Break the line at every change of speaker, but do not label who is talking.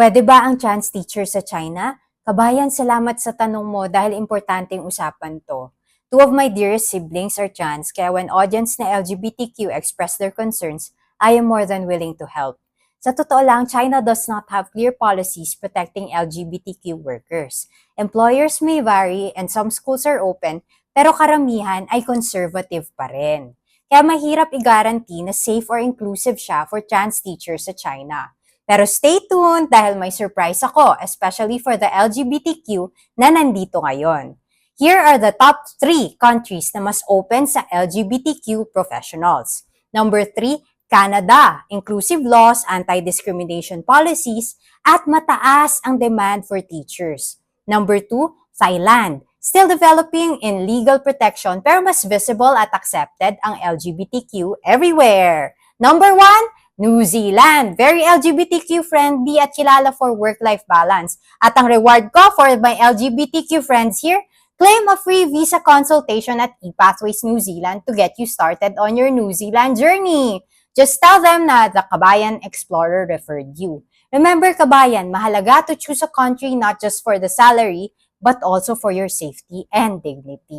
Pwede ba ang trans teacher sa China? Kabayan, salamat sa tanong mo dahil importanteng usapan to. Two of my dearest siblings are trans, kaya when audience na LGBTQ express their concerns, I am more than willing to help. Sa totoo lang, China does not have clear policies protecting LGBTQ workers. Employers may vary and some schools are open, pero karamihan ay conservative pa rin. Kaya mahirap i-guarantee na safe or inclusive siya for trans teachers sa China. Pero stay tuned dahil may surprise ako, especially for the LGBTQ na nandito ngayon. Here are the top 3 countries na mas open sa LGBTQ professionals. Number 3, Canada. Inclusive laws, anti-discrimination policies, at mataas ang demand for teachers. Number 2, Thailand. Still developing in legal protection pero mas visible at accepted ang LGBTQ everywhere. Number 1, New Zealand, very LGBTQ friendly at kilala for work-life balance. At ang reward ko for my LGBTQ friends here, claim a free visa consultation at ePathways New Zealand to get you started on your New Zealand journey. Just tell them na the Kabayan Explorer referred you. Remember, Kabayan, mahalaga to choose a country not just for the salary, but also for your safety and dignity.